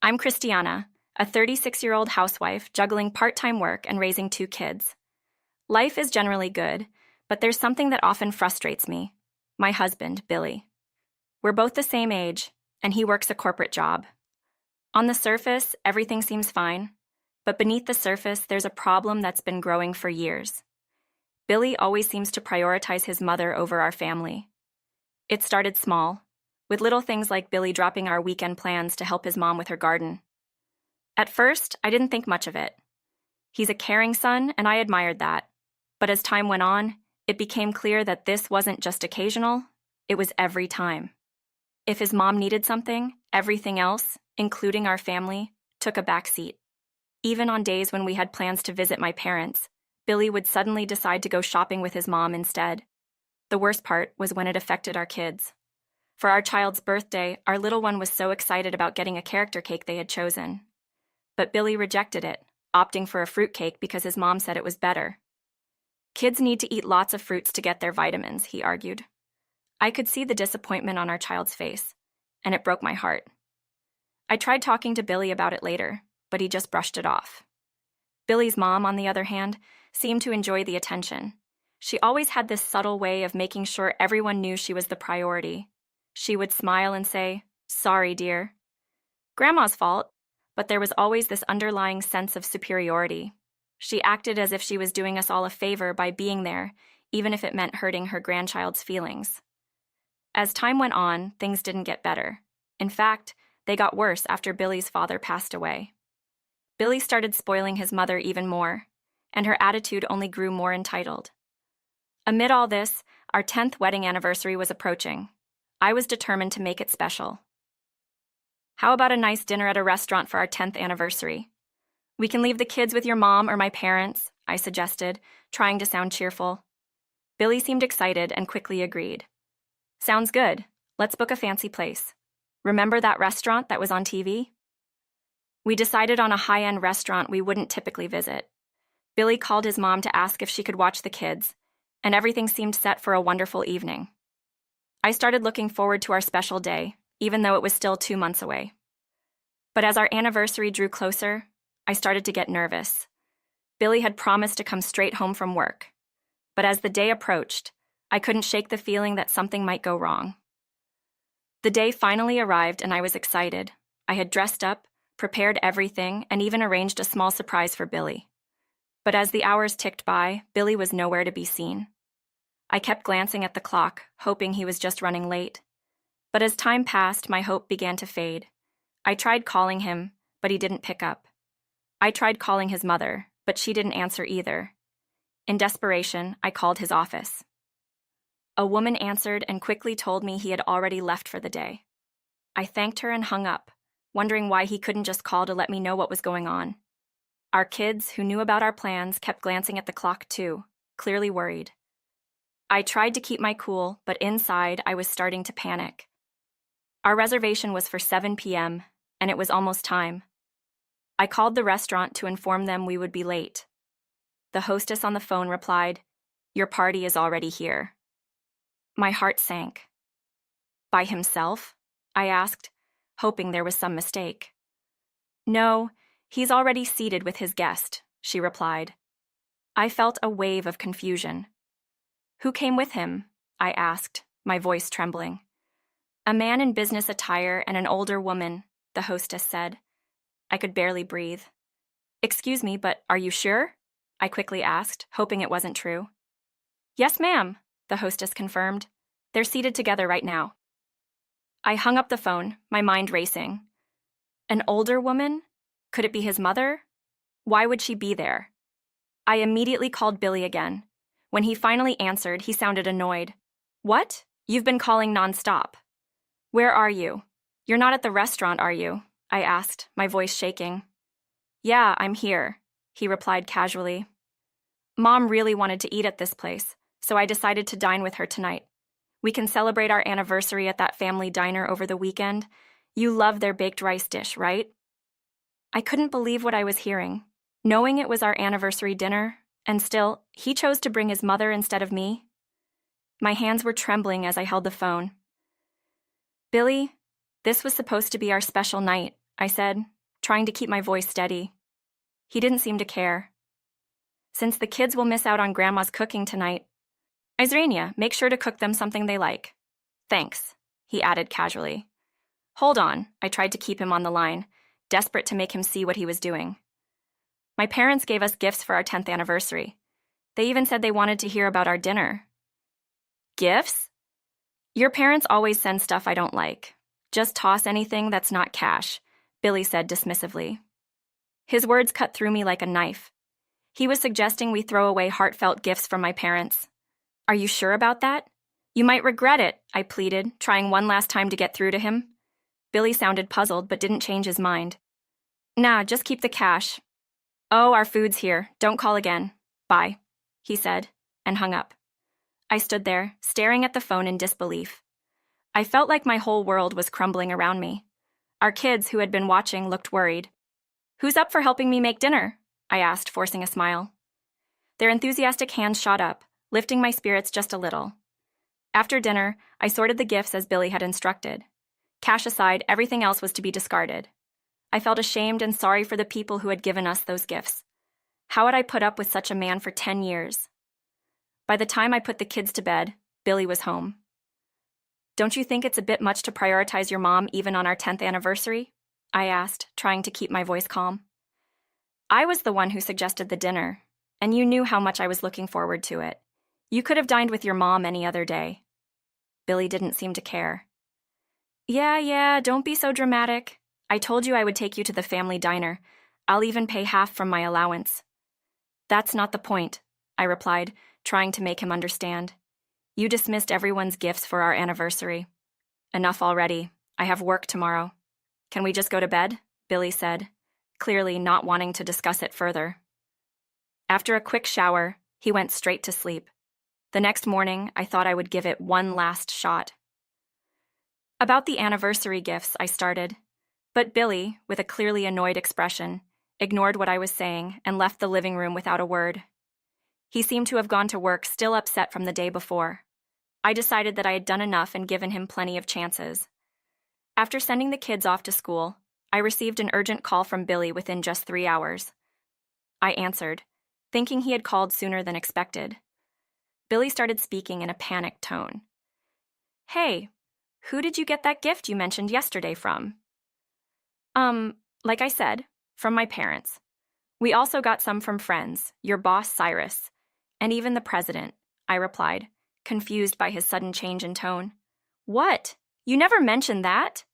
I'm Christiana, a 36-year-old housewife juggling part-time work and raising 2 kids. Life is generally good, but there's something that often frustrates me. My husband, Billy. We're both the same age, and he works a corporate job. On the surface, everything seems fine, but beneath the surface, there's a problem that's been growing for years. Billy always seems to prioritize his mother over our family. It started small, with little things like Billy dropping our weekend plans to help his mom with her garden. At first, I didn't think much of it. He's a caring son, and I admired that. But as time went on, it became clear that this wasn't just occasional, it was every time. If his mom needed something, everything else, including our family, took a backseat. Even on days when we had plans to visit my parents, Billy would suddenly decide to go shopping with his mom instead. The worst part was when it affected our kids. For our child's birthday, our little one was so excited about getting a character cake they had chosen. But Billy rejected it, opting for a fruitcake because his mom said it was better. Kids need to eat lots of fruits to get their vitamins, he argued. I could see the disappointment on our child's face, and it broke my heart. I tried talking to Billy about it later, but he just brushed it off. Billy's mom, on the other hand, seemed to enjoy the attention. She always had this subtle way of making sure everyone knew she was the priority. She would smile and say, "Sorry, dear." Grandma's fault, but there was always this underlying sense of superiority. She acted as if she was doing us all a favor by being there, even if it meant hurting her grandchild's feelings. As time went on, things didn't get better. In fact, they got worse after Billy's father passed away. Billy started spoiling his mother even more, and her attitude only grew more entitled. Amid all this, our 10th wedding anniversary was approaching. I was determined to make it special. "How about a nice dinner at a restaurant for our 10th anniversary? We can leave the kids with your mom or my parents," I suggested, trying to sound cheerful. Billy seemed excited and quickly agreed. "Sounds good. Let's book a fancy place. Remember that restaurant that was on TV?" We decided on a high-end restaurant we wouldn't typically visit. Billy called his mom to ask if she could watch the kids, and everything seemed set for a wonderful evening. I started looking forward to our special day, even though it was still 2 months away. But as our anniversary drew closer, I started to get nervous. Billy had promised to come straight home from work. But as the day approached, I couldn't shake the feeling that something might go wrong. The day finally arrived and I was excited. I had dressed up, prepared everything, and even arranged a small surprise for Billy. But as the hours ticked by, Billy was nowhere to be seen. I kept glancing at the clock, hoping he was just running late. But as time passed, my hope began to fade. I tried calling him, but he didn't pick up. I tried calling his mother, but she didn't answer either. In desperation, I called his office. A woman answered and quickly told me he had already left for the day. I thanked her and hung up, wondering why he couldn't just call to let me know what was going on. Our kids, who knew about our plans, kept glancing at the clock too, clearly worried. I tried to keep my cool, but inside I was starting to panic. Our reservation was for 7 p.m., and it was almost time. I called the restaurant to inform them we would be late. The hostess on the phone replied, "Your party is already here." My heart sank. "By himself?" I asked, hoping there was some mistake. "No, he's already seated with his guest," she replied. I felt a wave of confusion. "Who came with him?" I asked, my voice trembling. "A man in business attire and an older woman," the hostess said. I could barely breathe. "Excuse me, but are you sure?" I quickly asked, hoping it wasn't true. "Yes, ma'am," the hostess confirmed. "They're seated together right now." I hung up the phone, my mind racing. An older woman? Could it be his mother? Why would she be there? I immediately called Billy again. When he finally answered, he sounded annoyed. "What? You've been calling nonstop. Where are you? You're not at the restaurant, are you?" I asked, my voice shaking. "Yeah, I'm here," he replied casually. "Mom really wanted to eat at this place, so I decided to dine with her tonight. We can celebrate our anniversary at that family diner over the weekend. You love their baked rice dish, right?" I couldn't believe what I was hearing. Knowing it was our anniversary dinner, and still, he chose to bring his mother instead of me. My hands were trembling as I held the phone. "Billy, this was supposed to be our special night," I said, trying to keep my voice steady. He didn't seem to care. Since the kids will miss out on Grandma's cooking tonight, Izrania, make sure to cook them something they like. Thanks, he added casually. Hold on, I tried to keep him on the line, desperate to make him see what he was doing. My parents gave us gifts for our 10th anniversary. They even said they wanted to hear about our dinner. Gifts? Your parents always send stuff I don't like. Just toss anything that's not cash, Billy said dismissively. His words cut through me like a knife. He was suggesting we throw away heartfelt gifts from my parents. Are you sure about that? You might regret it, I pleaded, trying one last time to get through to him. Billy sounded puzzled but didn't change his mind. Nah, just keep the cash. Oh, our food's here. Don't call again. Bye, he said, and hung up. I stood there, staring at the phone in disbelief. I felt like my whole world was crumbling around me. Our kids, who had been watching, looked worried. Who's up for helping me make dinner? I asked, forcing a smile. Their enthusiastic hands shot up, lifting my spirits just a little. After dinner, I sorted the gifts as Billy had instructed. Cash aside, everything else was to be discarded. I felt ashamed and sorry for the people who had given us those gifts. How had I put up with such a man for 10 years? By the time I put the kids to bed, Billy was home. Don't you think it's a bit much to prioritize your mom even on our 10th anniversary? I asked, trying to keep my voice calm. I was the one who suggested the dinner, and you knew how much I was looking forward to it. You could have dined with your mom any other day. Billy didn't seem to care. Yeah, don't be so dramatic. I told you I would take you to the family diner. I'll even pay half from my allowance. That's not the point, I replied, trying to make him understand. You dismissed everyone's gifts for our anniversary. Enough already. I have work tomorrow. Can we just go to bed? Billy said, clearly not wanting to discuss it further. After a quick shower, he went straight to sleep. The next morning, I thought I would give it one last shot. About the anniversary gifts, I started. But Billy, with a clearly annoyed expression, ignored what I was saying and left the living room without a word. He seemed to have gone to work still upset from the day before. I decided that I had done enough and given him plenty of chances. After sending the kids off to school, I received an urgent call from Billy within just 3 hours. I answered, thinking he had called sooner than expected. Billy started speaking in a panicked tone. Hey, who did you get that gift you mentioned yesterday from? Like I said, from my parents. We also got some from friends, your boss Cyrus, and even the president, I replied, confused by his sudden change in tone. What? You never mentioned that?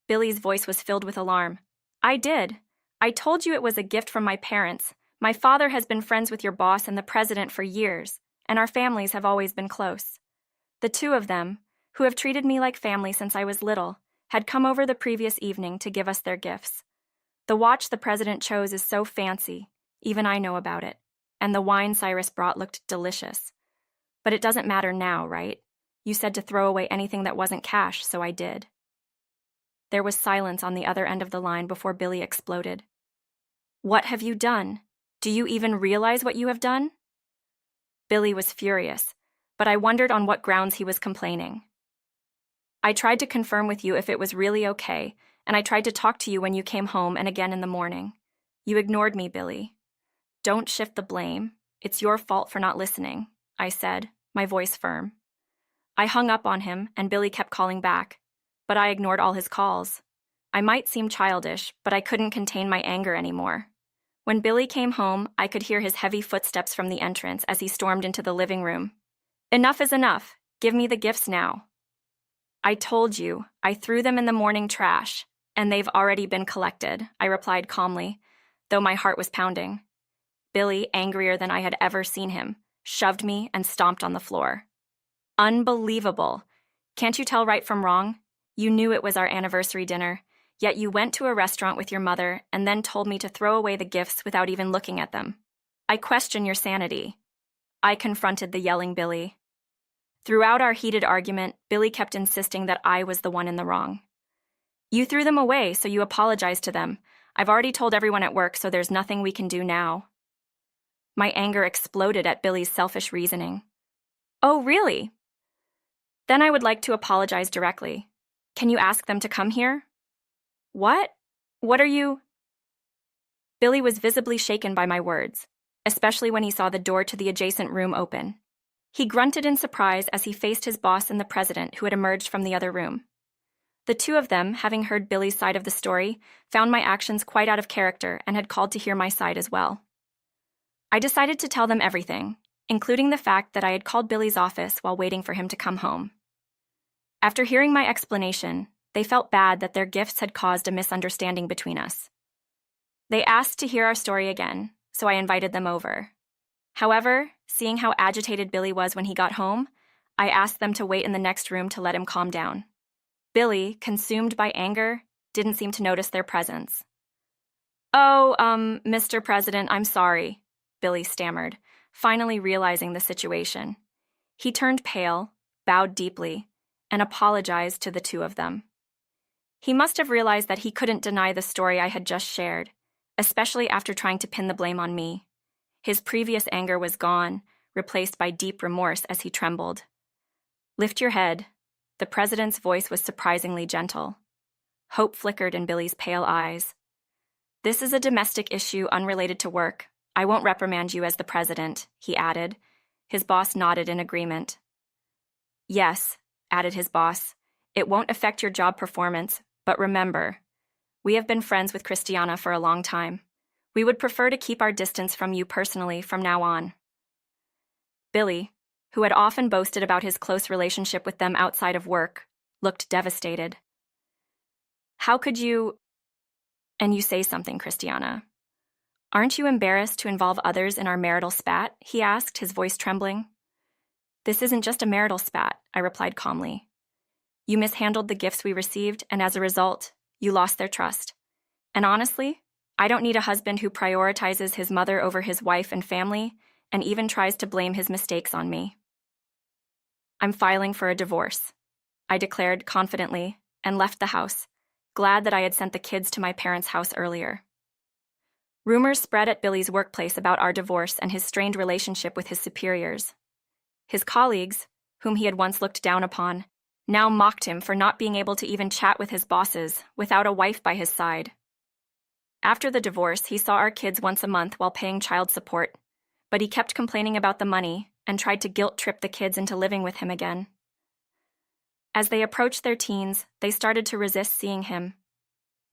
Billy's voice was filled with alarm. I did. I told you it was a gift from my parents. My father has been friends with your boss and the president for years, and our families have always been close. The two of them, who have treated me like family since I was little, had come over the previous evening to give us their gifts. The watch the president chose is so fancy, even I know about it, and the wine Cyrus brought looked delicious. But it doesn't matter now, right? You said to throw away anything that wasn't cash, so I did. There was silence on the other end of the line before Billy exploded. What have you done? Do you even realize what you have done? Billy was furious, but I wondered on what grounds he was complaining. I tried to confirm with you if it was really okay, and I tried to talk to you when you came home and again in the morning. You ignored me, Billy. Don't shift the blame. It's your fault for not listening, I said, my voice firm. I hung up on him, and Billy kept calling back, but I ignored all his calls. I might seem childish, but I couldn't contain my anger anymore. When Billy came home, I could hear his heavy footsteps from the entrance as he stormed into the living room. Enough is enough. Give me the gifts now. I told you, I threw them in the morning trash, and they've already been collected, I replied calmly, though my heart was pounding. Billy, angrier than I had ever seen him, shoved me and stomped on the floor. Unbelievable. Can't you tell right from wrong? You knew it was our anniversary dinner, yet you went to a restaurant with your mother and then told me to throw away the gifts without even looking at them. I question your sanity. I confronted the yelling Billy. Throughout our heated argument, Billy kept insisting that I was the one in the wrong. You threw them away, so you apologized to them. I've already told everyone at work, so there's nothing we can do now. My anger exploded at Billy's selfish reasoning. Oh, really? Then I would like to apologize directly. Can you ask them to come here? What? What are you? Billy was visibly shaken by my words, especially when he saw the door to the adjacent room open. He grunted in surprise as he faced his boss and the president, who had emerged from the other room. The two of them, having heard Billy's side of the story, found my actions quite out of character and had called to hear my side as well. I decided to tell them everything, including the fact that I had called Billy's office while waiting for him to come home. After hearing my explanation, they felt bad that their gifts had caused a misunderstanding between us. They asked to hear our story again, so I invited them over. However, seeing how agitated Billy was when he got home, I asked them to wait in the next room to let him calm down. Billy, consumed by anger, didn't seem to notice their presence. "Oh, Mr. President, I'm sorry," Billy stammered, finally realizing the situation. He turned pale, bowed deeply, and apologized to the two of them. He must have realized that he couldn't deny the story I had just shared, especially after trying to pin the blame on me. His previous anger was gone, replaced by deep remorse as he trembled. "Lift your head." The president's voice was surprisingly gentle. Hope flickered in Billy's pale eyes. "This is a domestic issue unrelated to work. I won't reprimand you as the president," he added. His boss nodded in agreement. "Yes," added his boss, "it won't affect your job performance, but remember, we have been friends with Christiana for a long time. We would prefer to keep our distance from you personally from now on." Billy, who had often boasted about his close relationship with them outside of work, looked devastated. "How could you—" "And you say something, Christiana. Aren't you embarrassed to involve others in our marital spat?" he asked, his voice trembling. "This isn't just a marital spat," I replied calmly. "You mishandled the gifts we received, and as a result, you lost their trust. And honestly, I don't need a husband who prioritizes his mother over his wife and family, and even tries to blame his mistakes on me. I'm filing for a divorce," I declared confidently, and left the house, glad that I had sent the kids to my parents' house earlier. Rumors spread at Billy's workplace about our divorce and his strained relationship with his superiors. His colleagues, whom he had once looked down upon, now mocked him for not being able to even chat with his bosses without a wife by his side. After the divorce, he saw our kids once a month while paying child support, but he kept complaining about the money and tried to guilt-trip the kids into living with him again. As they approached their teens, they started to resist seeing him.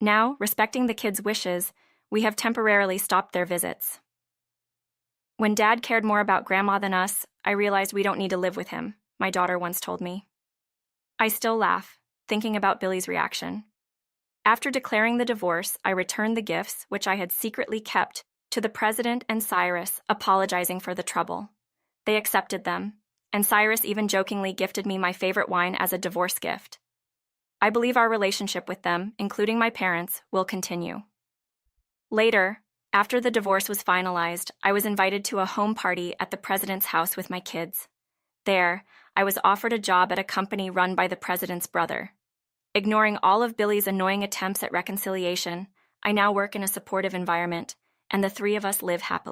Now, respecting the kids' wishes, we have temporarily stopped their visits. "When Dad cared more about Grandma than us, I realized we don't need to live with him," my daughter once told me. I still laugh, thinking about Billy's reaction. After declaring the divorce, I returned the gifts, which I had secretly kept, to the president and Cyrus, apologizing for the trouble. They accepted them, and Cyrus even jokingly gifted me my favorite wine as a divorce gift. I believe our relationship with them, including my parents, will continue. Later, after the divorce was finalized, I was invited to a home party at the president's house with my kids. There, I was offered a job at a company run by the president's brother. Ignoring all of Billy's annoying attempts at reconciliation, I now work in a supportive environment, and the three of us live happily.